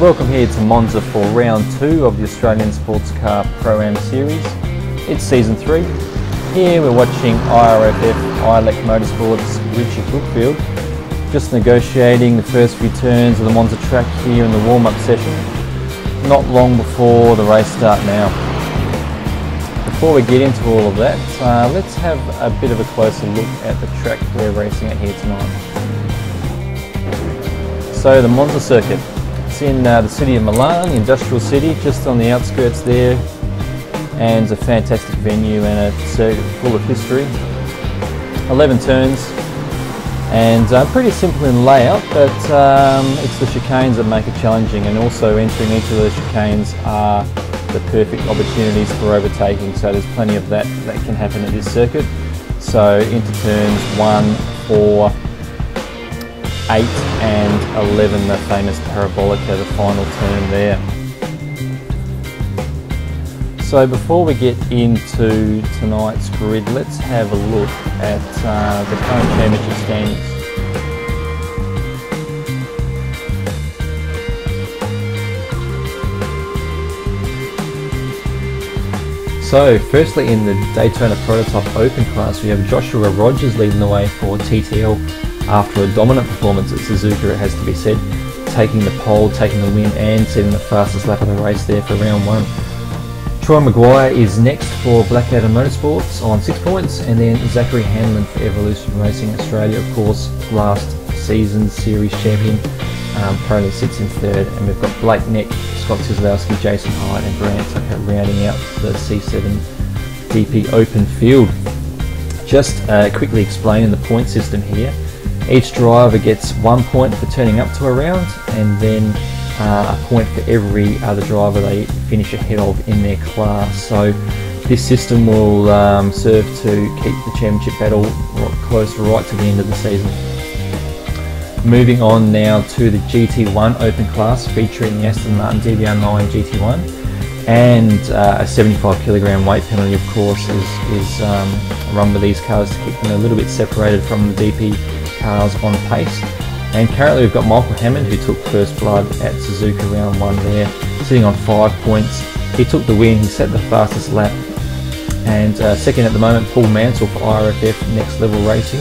Welcome here to Monza for round 2 of the Australian Sportscar Pro Am series. It's season 3. Here we're watching IRFF Motorsports Richard Brookfield just negotiating the first few turns of the Monza track here in the warm-up session, not long before the race start now. Before we get into all of that, let's have a bit of a closer look at the track we're racing at here tonight. So the Monza circuit. It's in the city of Milan, the industrial city, just on the outskirts there, and it's a fantastic venue and a circuit full of history. 11 turns, and pretty simple in layout, but it's the chicanes that make it challenging, and also entering each of those chicanes are the perfect opportunities for overtaking, so there's plenty of that can happen at this circuit. So into turns 1, 4, 8 and 11, the famous parabolica, the final turn there. So before we get into tonight's grid, let's have a look at the current championship standings. So firstly, in the Daytona Prototype Open class, we have Joshua Rogers leading the way for TTL after a dominant performance at Suzuka, it has to be said, taking the pole, taking the win and setting the fastest lap of the race there for round 1. Troy Maguire is next for Black Adam Motorsports on 6 points, and then Zachary Hanlon for Evolution Racing Australia, of course, last season's series champion, currently sits in 3rd, and we've got Blake Neck, Scott Kozlowski, Jason Hyde and Grant Tucker rounding out the C7 DP Open field. Just quickly explaining the point system here. Each driver gets 1 point for turning up to a round, and then a point for every other driver they finish ahead of in their class. So this system will serve to keep the championship battle close right to the end of the season. Moving on now to the GT1 Open class, featuring the Aston Martin DBR9 GT1, and a 75 kilogram weight penalty, of course, is run with these cars to keep them a little bit separated from the DP cars on pace. And currently we've got Michael Hammond, who took first blood at Suzuka round 1 there, sitting on 5 points. He took the win, he set the fastest lap. And second at the moment, Paul Mansell for IRFF Next Level Racing.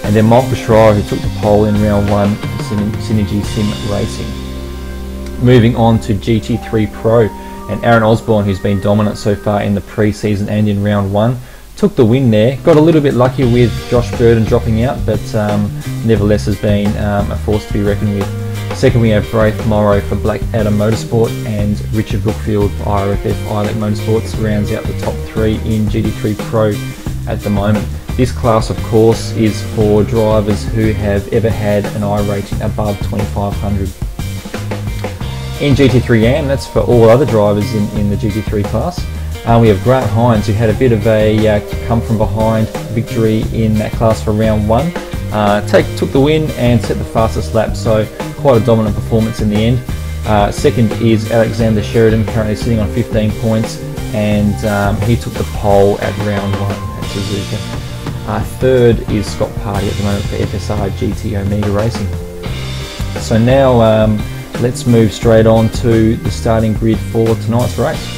And then Michael Schreier, who took the pole in round 1 for Synergy Sim Racing. Moving on to GT3 Pro, and Aaron Osborne, who's been dominant so far in the pre-season and in round 1. Took the win there, got a little bit lucky with Josh Burden dropping out, but nevertheless has been a force to be reckoned with. Second we have Braith Morrow for Black Adam Motorsport, and Richard Brookfield for IRFF Motorsports rounds out the top 3 in GT3 Pro at the moment. This class, of course, is for drivers who have ever had an I rating above 2500. In GT3 Am, that's for all other drivers in the GT3 class. We have Grant Hines, who had a bit of a come from behind victory in that class for round 1. Took the win and set the fastest lap, so quite a dominant performance in the end. Second is Alexander Sheridan, currently sitting on 15 points, and he took the pole at round 1 at Suzuka. Third is Scott Party at the moment for FSR GT Omega Racing. So now let's move straight on to the starting grid for tonight's race.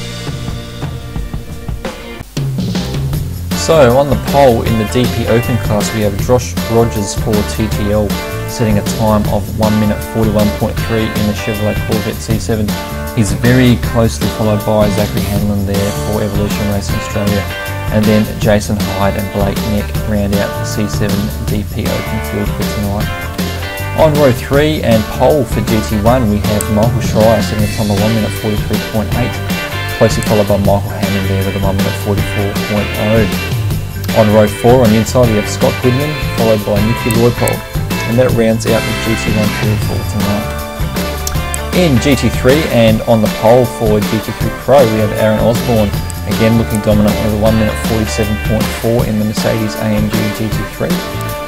So on the pole in the DP Open class, we have Josh Rogers for TTL, setting a time of 1 minute 41.3 in the Chevrolet Corvette C7. He's very closely followed by Zachary Hanlon there for Evolution Racing Australia, and then Jason Hyde and Blake Neck round out the C7 DP Open field for tonight. On row 3 and pole for GT1, we have Michael Schreier setting a time of 1 minute 43.8, closely followed by Michael Hammond there with a 1 minute 44.0. On row 4 on the inside we have Scott Goodman, followed by Nicky Leupoldt, and that rounds out the GT1 field for tonight. In GT3 and on the pole for GT3 Pro, we have Aaron Osborne, again looking dominant with a 1 minute 47.4 in the Mercedes AMG GT3,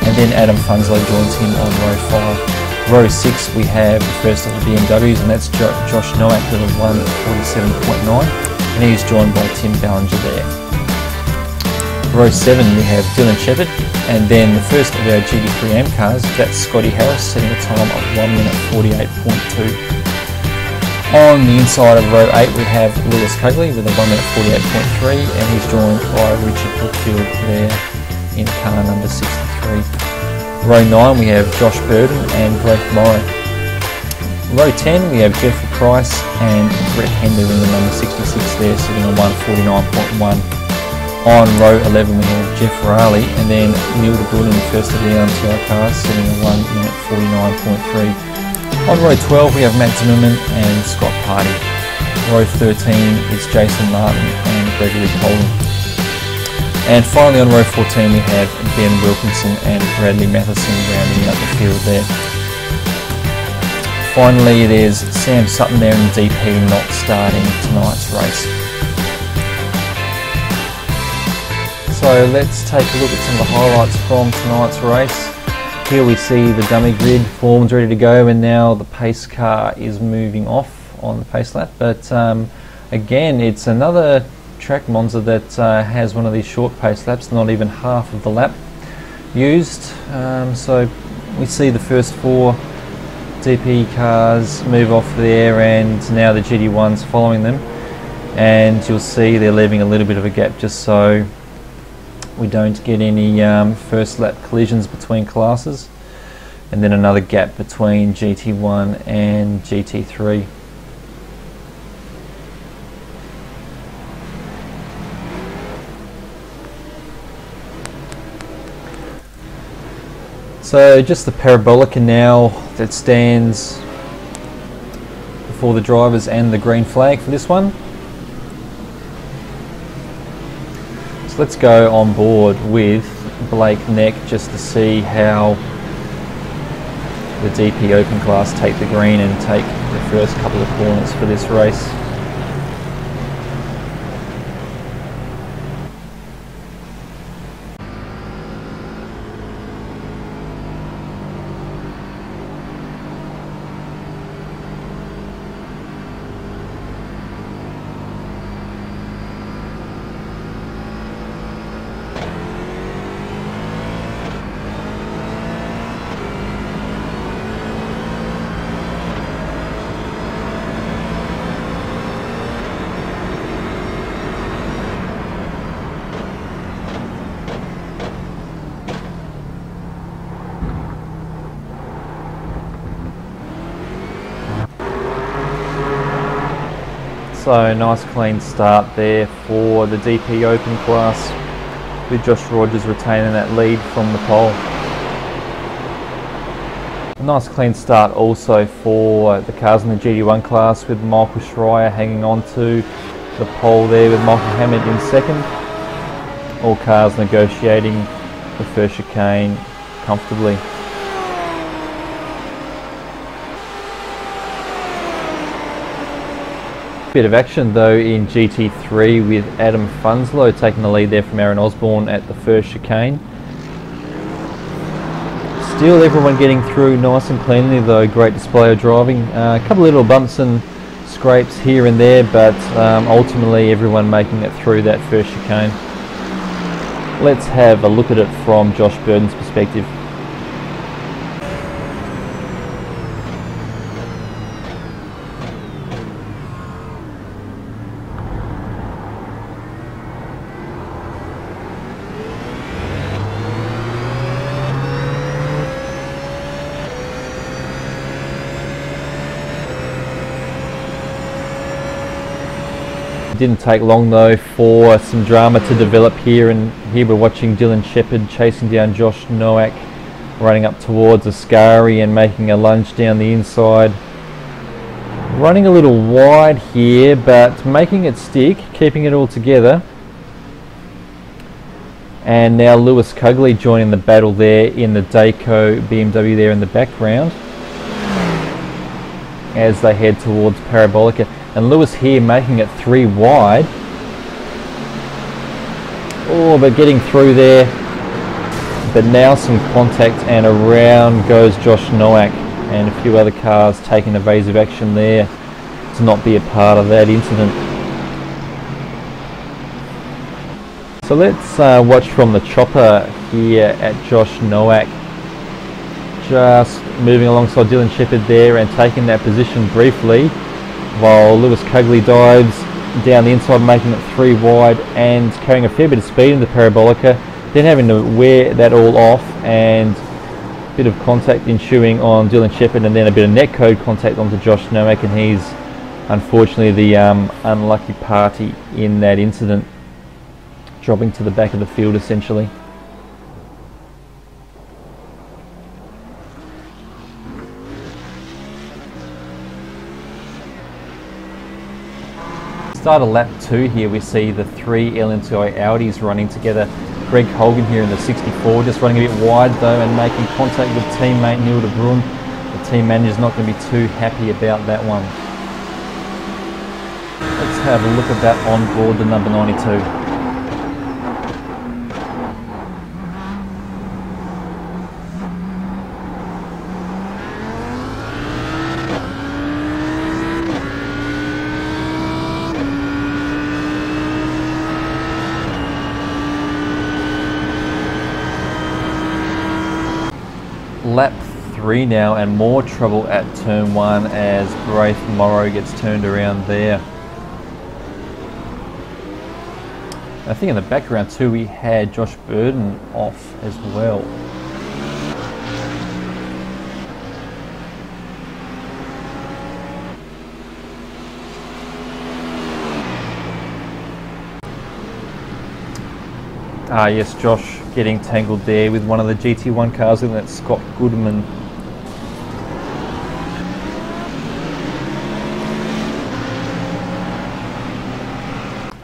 and then Adam Funslow joins him on row 5. Row 6 we have the first of the BMWs, and that's Josh Nowak with a 1 minute 47.9, and he's joined by Tim Ballinger there. Row 7 we have Dylan Shepherd, and then the first of our GT3 Am cars, that's Scotty Harris, setting a time of 1 minute 48.2. On the inside of row 8 we have Lewis Cugley with a 1 minute 48.3, and he's joined by Richard Brookfield there in car number 63. Row 9 we have Josh Burden and Blake Morrow. Row 10 we have Jeffrey Price and Brett Hender in the number 66 there, sitting on 149.1. On row 11 we have Jeff Raleigh and then Neil de Boer in the first of the RMTI cars, sitting on 1 minute 49.3. On row 12 we have Matt Zimmerman and Scott Party. Row 13 is Jason Martin and Gregory Poland. And finally on row 14 we have Ben Wilkinson and Bradley Matheson rounding out the field there. Finally there's Sam Sutton there in DP, not starting tonight's race. So let's take a look at some of the highlights from tonight's race. Here we see the dummy grid, forms ready to go, and now the pace car is moving off on the pace lap. But again, it's another track, Monza, that has one of these short pace laps, not even half of the lap used. So we see the first 4 DP cars move off there, and now the GT1's following them. And you'll see they're leaving a little bit of a gap just so we don't get any first lap collisions between classes, and then another gap between GT1 and GT3. So just the parabolica now that stands before the drivers and the green flag for this one. Let's go on board with Blake Neck just to see how the DP Open class take the green and take the first couple of corners for this race. So nice clean start there for the DP Open class, with Josh Rogers retaining that lead from the pole. A nice clean start also for the cars in the GT1 class, with Michael Schreier hanging on to the pole there with Michael Hammond in second. All cars negotiating the first chicane comfortably. Bit of action though in GT3 with Adam Funslow taking the lead there from Aaron Osborne at the first chicane. Still everyone getting through nice and cleanly though, great display of driving. A couple of little bumps and scrapes here and there, but ultimately everyone making it through that first chicane. Let's have a look at it from Josh Burden's perspective. It didn't take long though for some drama to develop here, and here we're watching Dylan Shepherd chasing down Josh Nowak, running up towards Ascari and making a lunge down the inside. Running a little wide here, but making it stick, keeping it all together. And now Lewis Cugley joining the battle there in the Dayco BMW there in the background as they head towards Parabolica. And Lewis here making it 3 wide. Oh, but getting through there. But now some contact, and around goes Josh Nowak, and a few other cars taking evasive action there to not be a part of that incident. So let's watch from the chopper here at Josh Nowak. Just moving alongside Dylan Shepherd there and taking that position briefly. while Lewis Cugley dives down the inside, making it 3 wide and carrying a fair bit of speed in the Parabolica, then having to wear that all off, and a bit of contact ensuing on Dylan Shepherd, and then a bit of netcode contact onto Josh Nowak, and he's unfortunately the unlucky party in that incident, dropping to the back of the field essentially. Start of lap 2 here, we see the 3 LMTI Audis running together. Greg Colgan here in the 64, just running a bit wide though and making contact with teammate Neil de Bruin. The team manager's not going to be too happy about that one. Let's have a look at that on board the number 92. Lap 3 now, and more trouble at turn 1 as Braith Morrow gets turned around there. I think in the background too we had Josh Burden off as well. Ah yes, Josh getting tangled there with one of the GT1 cars, and that's Scott Goodman.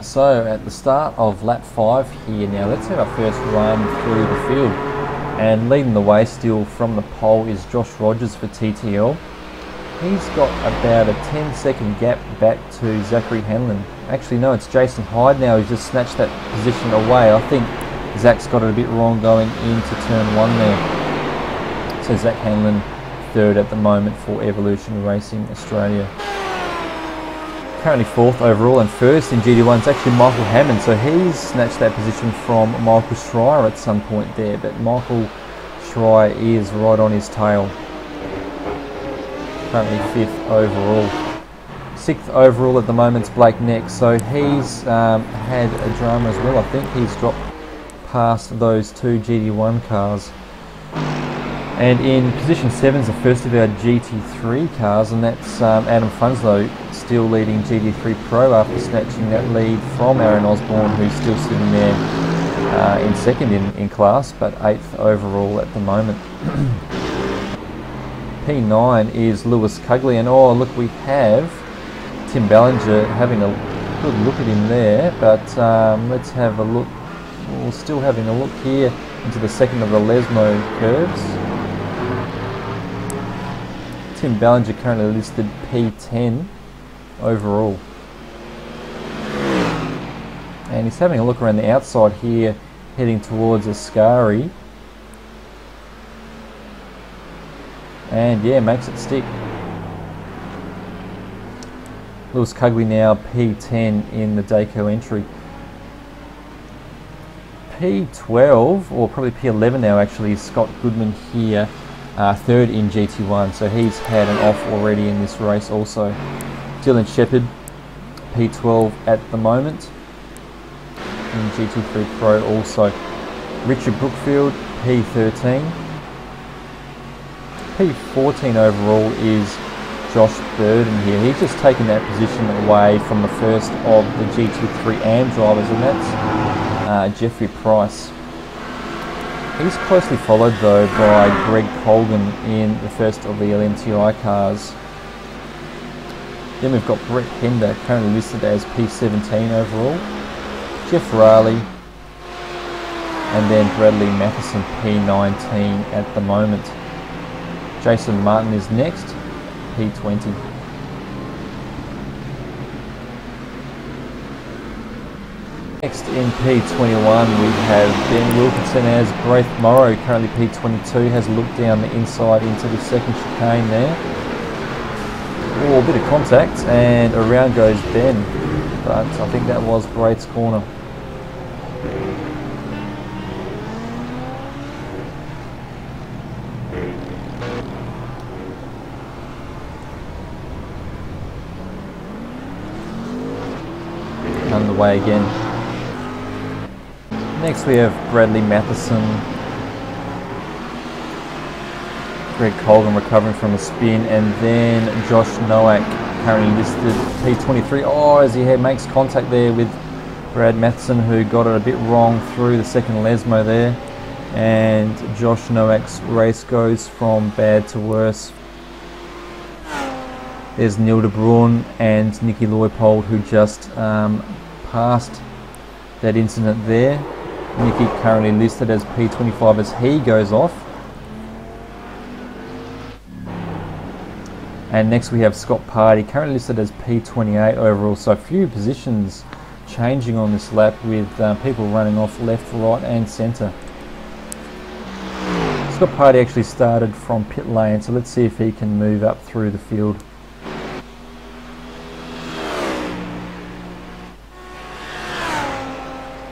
So at the start of lap 5 here now, let's have our first run through the field. And leading the way still from the pole is Josh Rogers for TTL. He's got about a 10-second gap back to Zachary Hanlon. Actually no, it's Jason Hyde now who's just snatched that position away. I think Zach's got it a bit wrong going into turn 1 there. So Zach Hanlon third at the moment for Evolution Racing Australia. Currently 4th overall, and first in GT1 is actually Michael Hammond, so he's snatched that position from Michael Schreier at some point there, but Michael Schreier is right on his tail. Currently 5th overall. 6th overall at the moment is Blake Neck, so he's had a drama as well. I think he's dropped past those 2 GT1 cars. And in position 7 is the first of our GT3 cars, and that's Adam Funslow, still leading GT3 Pro after snatching that lead from Aaron Osborne, who's still sitting there in second in class, but 8th overall at the moment. P9 is Lewis Cugley, and oh look, we have Tim Ballinger having a good look at him there, but let's have a look. We're still having a look here into the second of the Lesmo curves. Tim Ballinger currently listed P10 overall. And he's having a look around the outside here, heading towards Ascari. And yeah, makes it stick. Lewis Cugley now P10 in the Dayco entry. P12, or probably P11 now actually, is Scott Goodman here, third in GT1, so he's had an off already in this race also. Dylan Shepherd, P12 at the moment, in GT3 Pro also. Richard Brookfield, P13. P14 overall is Josh Burden here. He's just taken that position away from the first of the GT3 Am drivers, and that's Jeffrey Price. He's closely followed though by Greg Colgan in the first of the LMTI cars. Then we've got Brett Hender, currently listed as P17 overall, Jeff Raleigh, and then Bradley Matheson P19 at the moment. Jason Martin is next, P20. Next in P21 we have Ben Wilkinson as Braith Morrow, currently P22, has a look down the inside into the second chicane there. Oh, a bit of contact, and around goes Ben, but I think that was Braith's corner. underway again. Next we have Bradley Matheson, Greg Colgan recovering from a spin, and then Josh Nowak, currently listed P23. Oh, as he makes contact there with Brad Matheson, who got it a bit wrong through the second Lesmo there, and Josh Nowak's race goes from bad to worse. There's Neil de Bruin and Nicky Leupold, who just passed that incident there. Nicky currently listed as P25 as he goes off. And next we have Scott Party, currently listed as P28 overall. So a few positions changing on this lap, with people running off left, right and centre. Scott Party actually started from pit lane, so let's see if he can move up through the field.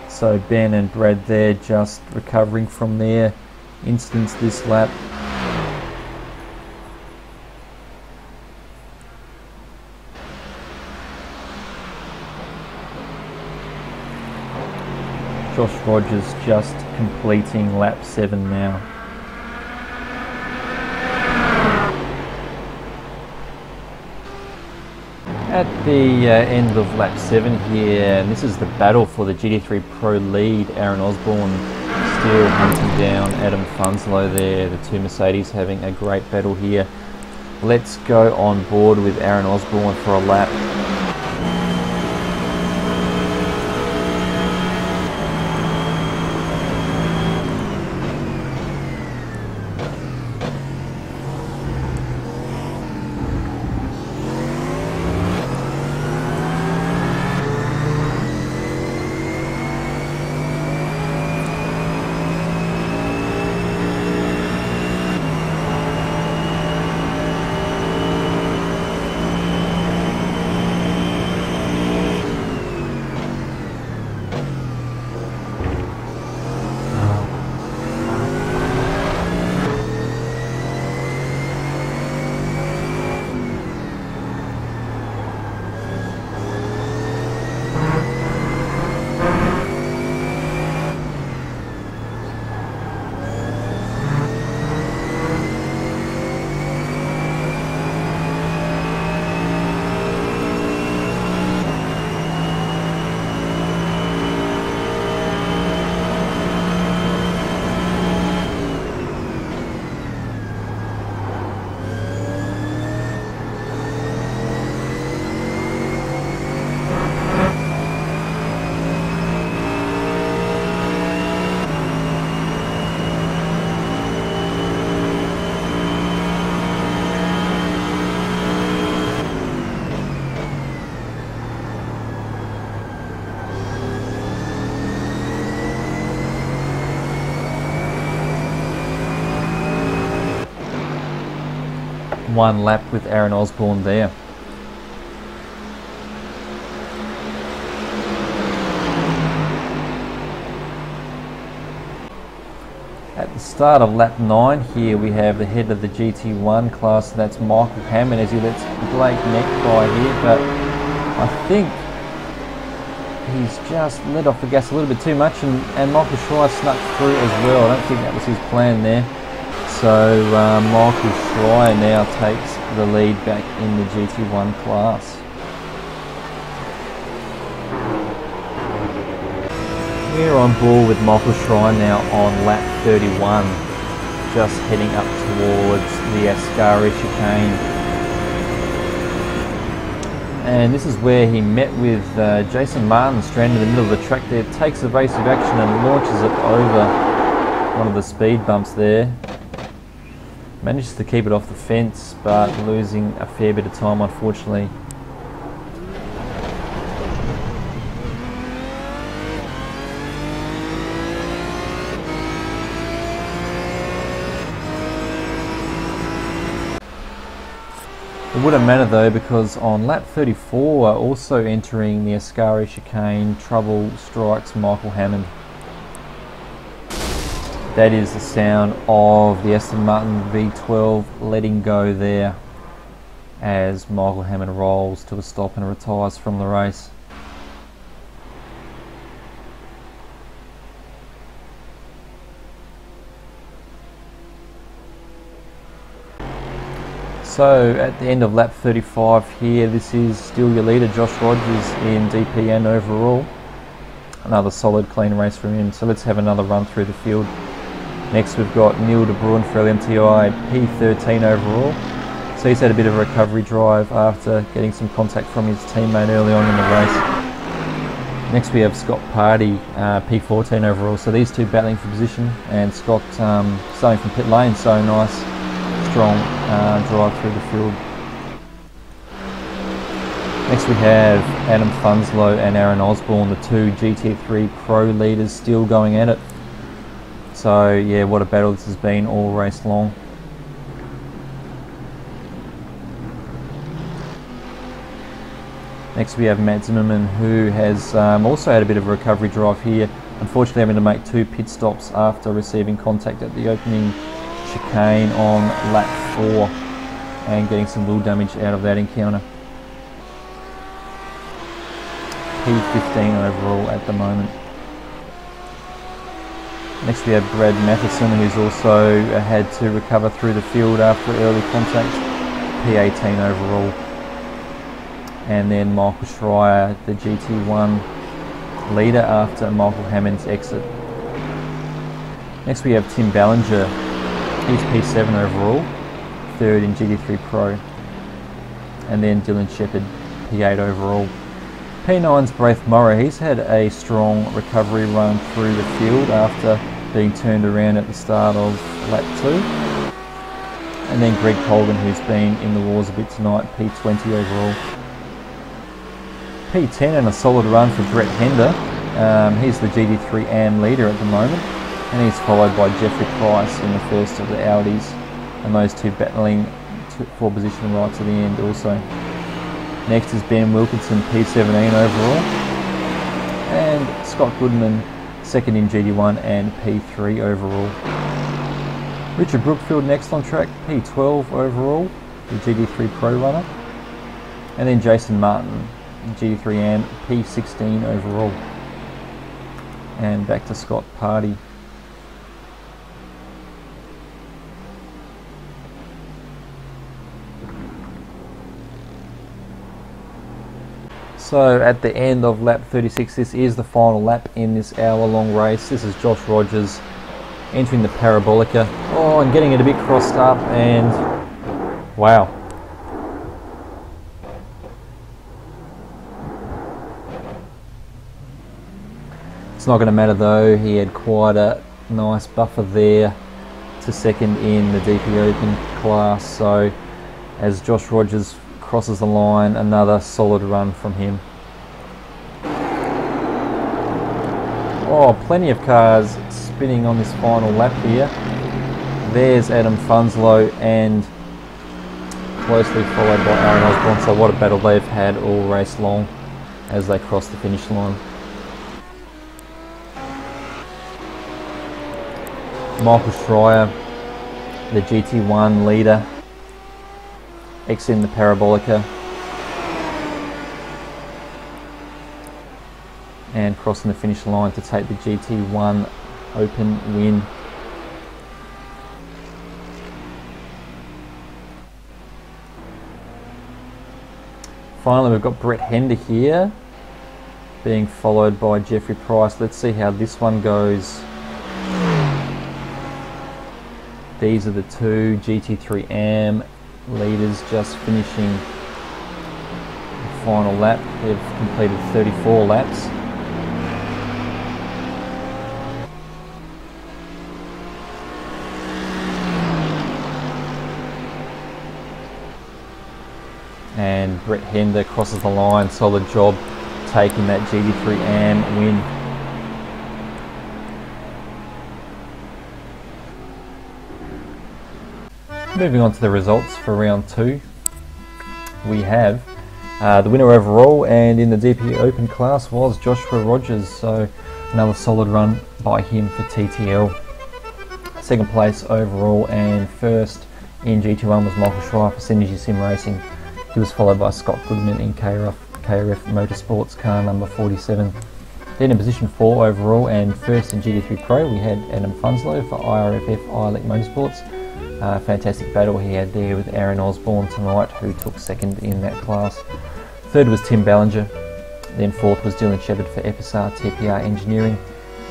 So Ben and Brad there just recovering from their incidents this lap. Josh Rogers just completing lap 7 now. At the end of lap 7 here, and this is the battle for the GT3 Pro lead. Aaron Osborne still hunting down Adam Funslow there, the two Mercedes having a great battle here. Let's go on board with Aaron Osborne for a lap. One lap with Aaron Osborne there. At the start of lap 9 here, we have the head of the GT1 class, that's Michael Hammond, as he lets Blake Neck by here, but I think he's just let off the gas a little bit too much, and Michael Schreier snuck through as well. I don't think that was his plan there. So Michael Schreier now takes the lead back in the GT1 class. We're on board with Michael Schreier now on lap 31, just heading up towards the Ascari chicane. And this is where he met with Jason Martin stranded in the middle of the track there, takes evasive action and launches it over one of the speed bumps there. Manages to keep it off the fence, but losing a fair bit of time, unfortunately. It wouldn't matter though, because on lap 34, also entering the Ascari chicane, trouble strikes Michael Hammond. That is the sound of the Aston Martin V12 letting go there as Michael Hammond rolls to a stop and retires from the race. So at the end of lap 35 here, this is still your leader, Josh Rogers, in DP and overall. Another solid, clean race from him. So let's have another run through the field. Next we've got Neil de Bruin for LMTI, P13 overall. So he's had a bit of a recovery drive after getting some contact from his teammate early on in the race. Next we have Scott Pardy, P14 overall. So these two battling for position, and Scott starting from pit lane, so nice, strong drive through the field. Next we have Adam Funslow and Aaron Osborne, the two GT3 Pro leaders, still going at it. So yeah, what a battle this has been all race long. Next we have Matt Zimmerman, who has also had a bit of a recovery drive here, unfortunately having to make 2 pit stops after receiving contact at the opening chicane on lap 4 and getting some wheel damage out of that encounter. P15 overall at the moment. Next we have Brad Matheson, who's also had to recover through the field after early contact, P18 overall. And then Michael Schreier, the GT1 leader after Michael Hammond's exit. Next we have Tim Ballinger, he's P7 overall, 3rd in GT3 Pro. And then Dylan Shepherd, P8 overall. P9's Braith Murray, he's had a strong recovery run through the field after being turned around at the start of lap 2. And then Greg Colgan, who's been in the wars a bit tonight, P20 overall. P10 and a solid run for Brett Hender. He's the GT3 AM leader at the moment, and he's followed by Jeffrey Price in the first of the Audis, and those two battling for position right to the end also. Next is Ben Wilkinson, P17 overall, and Scott Goodman, 2nd in GT1 and P3 overall. Richard Brookfield next on track, P12 overall, the GT3 Pro runner, and then Jason Martin, GT3 AM, P16 overall. And back to Scott Pardy. So at the end of lap 36, this is the final lap in this hour-long race. This is Josh Rogers entering the Parabolica. Oh, and getting it a bit crossed up, and wow. It's not going to matter though, he had quite a nice buffer there to 2nd in the DP Open class. So as Josh Rogers crosses the line, another solid run from him. Oh, plenty of cars spinning on this final lap here. There's Adam Funslow and closely followed by Aaron Osborne. So what a battle they've had all race long as they cross the finish line. Michael Schreier, the GT1 leader, exiting the Parabolica and crossing the finish line to take the GT1 Open win. Finally we've got Brett Hender here being followed by Jeffrey Price. Let's see how this one goes. These are the two GT3 AM leaders just finishing the final lap. They've completed 34 laps. And Brett Hender crosses the line, solid job taking that GT3 AM win. Moving on to the results for round 2, we have the winner overall and in the DP Open class was Joshua Rogers, so another solid run by him for TTL. 2nd place overall and 1st in GT1 was Michael Schreier for Synergy Sim Racing. He was followed by Scott Goodman in KRF Motorsports car number 47. Then in position 4 overall and 1st in GT3 Pro we had Adam Funslow for IRFF iElect Motorsports. Fantastic battle he had there with Aaron Osborne tonight, who took second in that class. Third was Tim Ballinger, then fourth was Dylan Shepherd for FSR TPR Engineering,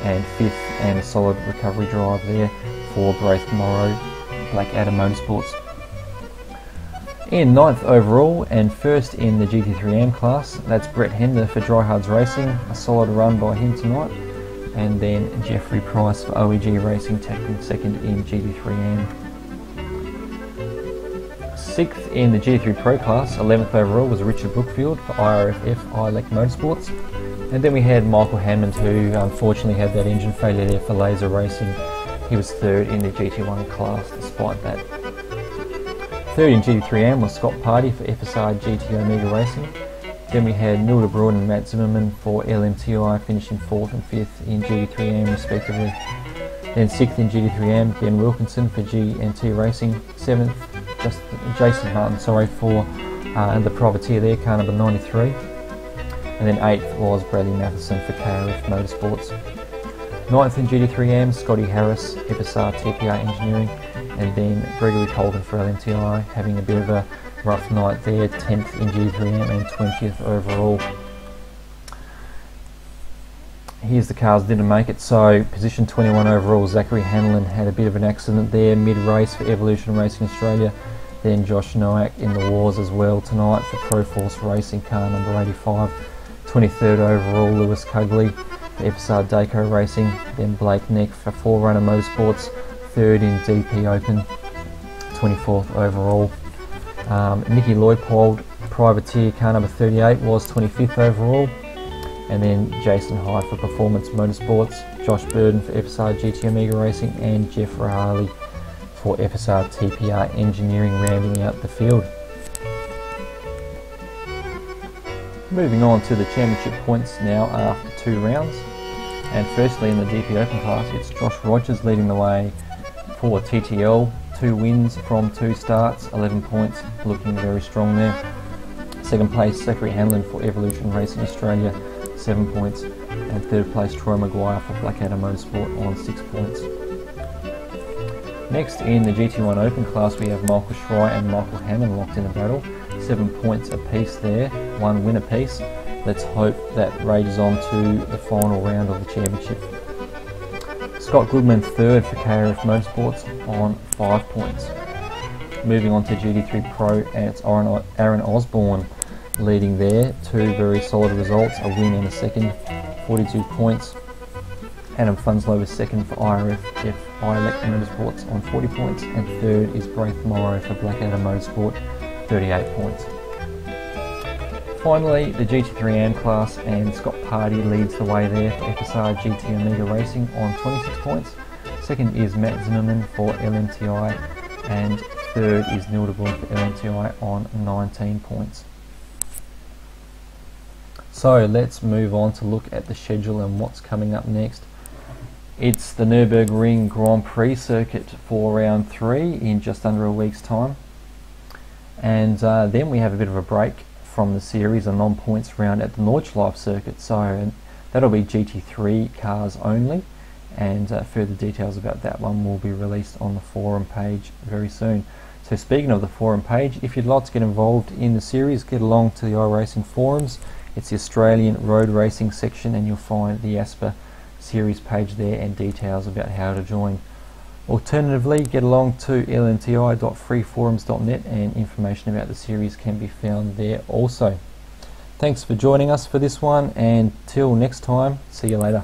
and fifth, and a solid recovery drive there, for Braith Morrow, Blackadder Motorsports. In ninth overall and first in the GT3 Am class, that's Brett Hender for Dryhards Racing, a solid run by him tonight. And then Jeffrey Price for OEG Racing, taking second in GT3 Am. Sixth in the GT3 Pro class, 11th overall, was Richard Brookfield for IRFF ILEC Motorsports. And then we had Michael Hammond, who unfortunately had that engine failure there for Laser Racing. He was third in the GT1 class despite that. Third in GT3 Am was Scott Party for FSR GT Omega Racing. Then we had Neil de Bruin and Matt Zimmerman for LMTI, finishing fourth and fifth in GT3 Am respectively. Then sixth in GT3 Am, Ben Wilkinson for GNT Racing. Seventh, Jason Martin, for the privateer there, car number 93. And then eighth was Bradley Matheson for KRF Motorsports. Ninth in GT3 Am, Scotty Harris, FSR TPR Engineering, and then Gregory Colgan for LMTI, having a bit of a rough night there, 10th in GT3 Am and 20th overall. Here's the cars that didn't make it. So position 21 overall, Zachary Hanlon had a bit of an accident there mid-race for Evolution Racing Australia. Then Josh Nowak in the wars as well tonight for Proforce Racing, car number 85. 23rd overall, Lewis Cugley for FSR Daco Racing. Then Blake Neck for Forerunner Motorsports, third in DP Open, 24th overall. Nicky Leupold, Privateer, car number 38, was 25th overall. And then Jason Hyde for Performance Motorsports, Josh Burden for FSR GT Omega Racing, and Jeff Rahali for FSR TPR Engineering, rounding out the field. Moving on to the championship points now after 2 rounds. And firstly in the DP Open class, it's Josh Rogers leading the way for TTL. 2 wins from 2 starts, 11 points, looking very strong there. Second place, Zachary Hanlon for Evolution Racing Australia, 7 points. And third place, Troy Maguire for Blackadder Motorsport on 6 points. Next in the GT1 Open class, we have Michael Schreier and Michael Hammond locked in a battle. 7 points apiece there, 1 win apiece. Let's hope that rages on to the final round of the championship. Scott Goodman third for KRF Motorsports on 5 points. Moving on to GT3 Pro, and it's Aaron Osborne leading there. 2 very solid results, a win and a second, 42 points. Adam Funslow was second for IRFF ILEC Motorsports on 40 points, and third is Braith Morrow for Blackadder Motorsport, 38 points. Finally, the GT3 Am class, and Scott Party leads the way there for FSR GT Omega Racing on 26 points. Second is Matt Zimmerman for LMTI, and third is Neil de Bruin for LMTI on 19 points. So let's move on to look at the schedule and what's coming up next. It's the Nürburgring Grand Prix circuit for round 3 in just under a week's time. And then we have a bit of a break from the series, a non-points round at the Nordschleife circuit. So that'll be GT3 cars only, and further details about that one will be released on the forum page very soon. So speaking of the forum page, if you'd like to get involved in the series, get along to the iRacing forums. It's the Australian Road Racing section, and you'll find the ASPA series page there and details about how to join. Alternatively, get along to lmti.freeforums.net, and information about the series can be found there also. Thanks for joining us for this one, and till next time, see you later.